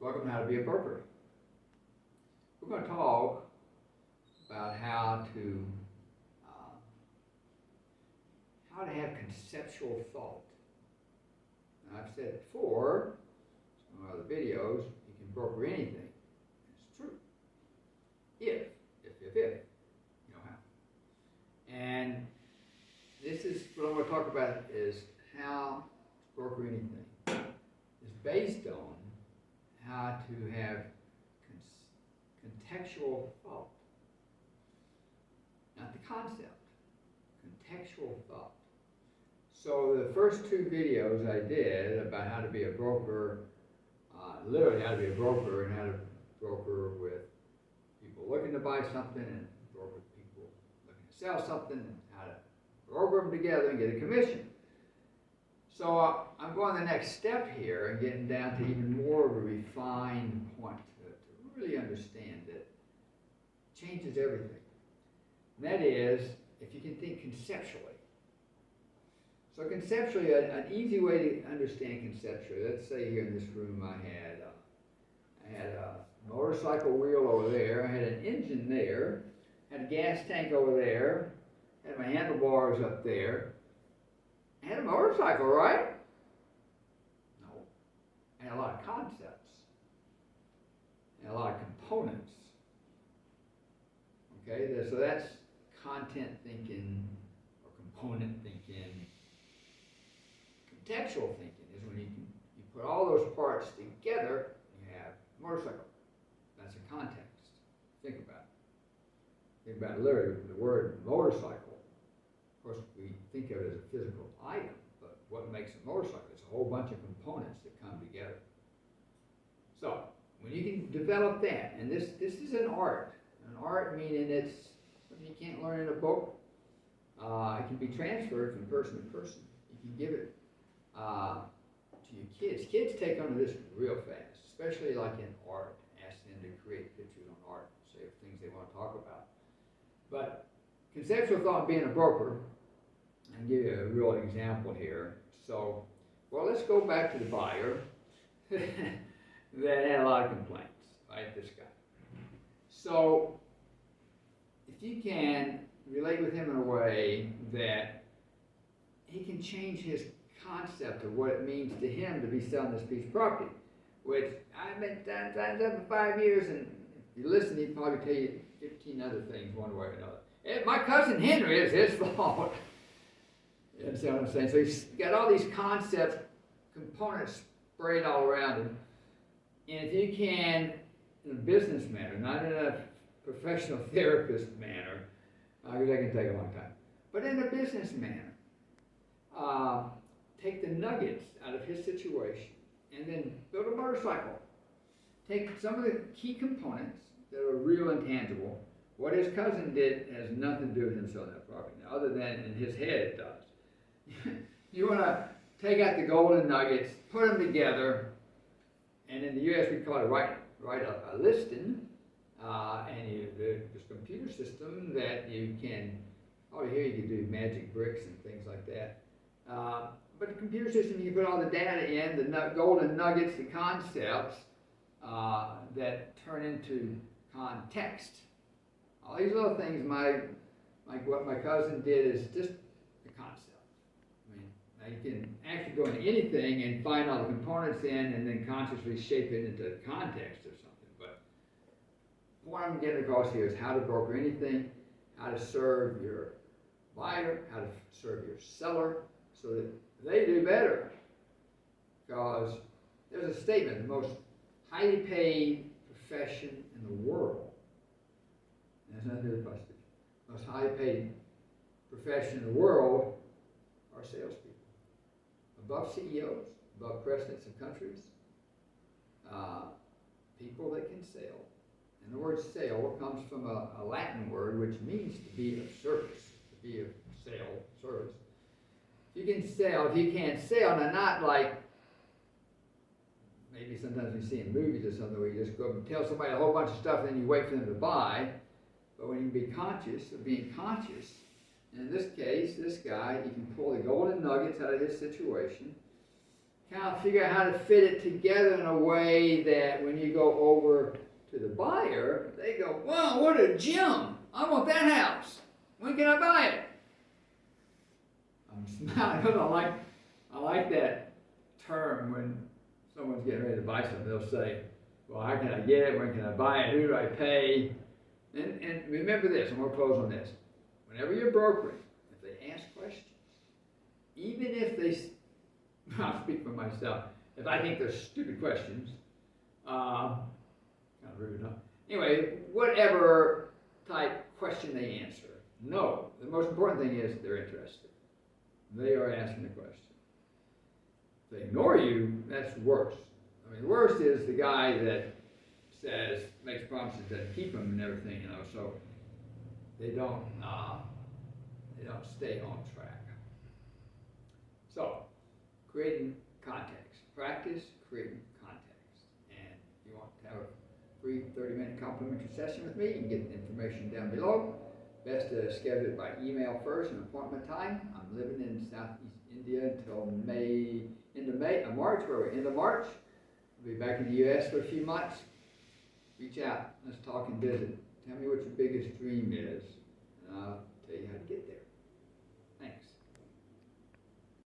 Welcome to How to Be a Broker. We're going to talk about how to have conceptual thought. Now, I've said before, in some other videos, you can broker anything. It's true. If you know how. And this is what I'm going to talk about is how to broker anything. It's based on how to have contextual thought. Not the concept, contextual thought. So the first two videos I did about how to be a broker, literally how to be a broker and how to broker with people looking to buy something and broker with people looking to sell something and how to broker them together and get a commission. So I'm going the next step here and getting down to even more of a refined point to really understand that it changes everything. And that is, if you can think conceptually. So conceptually, an easy way to understand conceptually, let's say here in this room I had a motorcycle wheel over there, I had an engine there, had a gas tank over there, had my handlebars up there. I had a motorcycle, right? No. I had a lot of concepts. And a lot of components. Okay, so that's content thinking or component thinking. Contextual thinking is when you put all those parts together, you have a motorcycle. That's a context. Think about it. Think about it literally, the word motorcycle. Of course, we think of it as a physical item, but what makes a motorcycle is a whole bunch of components that come together. So, when you can develop that, and this is an art meaning it's something you can't learn in a book. It can be transferred from person to person. You can give it to your kids. Kids take on this real fast, especially like in art. Ask them to create pictures on art, say things they want to talk about. But conceptual thought being a broker, I'll give you a real example here. So, well, let's go back to the buyer that had a lot of complaints, right, this guy. So, if you can relate with him in a way that he can change his concept of what it means to him to be selling this piece of property, which I've been times up for 5 years, and if you listen, he'd probably tell you 15 other things one way or another. My cousin Henry, is his fault. You understand what I'm saying? So he's got all these concepts, components sprayed all around him. And if you can, in a business manner, not in a professional therapist manner, because that can take a long time, but in a business manner, take the nuggets out of his situation and then build a motorcycle. Take some of the key components that are real and tangible. What his cousin did has nothing to do with him selling that property, now, other than in his head it does. You want to take out the golden nuggets, put them together, and in the U.S. we call it write a listing, and there's a computer system that you can, here you can do magic bricks and things like that. But the computer system, you can put all the data in, the golden nuggets, the concepts that turn into context. All these little things, like what my cousin did, is just the concept. I mean, now you can actually go into anything and find all the components in and then consciously shape it into context or something. But what I'm getting across here is how to broker anything, how to serve your buyer, how to serve your seller, so that they do better. Because there's a statement, the most highly paid profession in the world, and that's not the question, the most highly paid profession in the world are salespeople. Above CEOs, above presidents of countries, people that can sell. And the word sale comes from a Latin word which means to be of service, to be of service. If you can sell, if you can't sell, now not like maybe sometimes we see in movies or something where you just go up and tell somebody a whole bunch of stuff and then you wait for them to buy, but when you can be conscious of being conscious, and in this case, this guy, you can pull the golden nuggets out of his situation, kind of figure out how to fit it together in a way that when you go over to the buyer, they go, wow, what a gem! I want that house. When can I buy it? I'm smiling because I like that term when someone's getting ready to buy something. They'll say, well, how can I get it? When can I buy it? Who do I pay? And remember this, I'm going to close on this. Whenever you're brokering, if they ask questions, even if they, I'll speak for myself, if I think they're stupid questions, kind of rude, huh? Anyway, whatever type question they answer, no, the most important thing is they're interested. They are asking the question. If they ignore you, that's worse. I mean, the worst is the guy that says, makes promises that keep them and everything, so they don't stay on track. So, creating context. Practice creating context. And if you want to have a free 30-minute complimentary session with me, you can get the information down below. Best to schedule it by email first, an appointment time. I'm living in Southeast India until March, where we're end of March. I'll be back in the U.S. for a few months. Reach out, let's talk and visit. Tell me what your biggest dream is, and I'll tell you how to get there.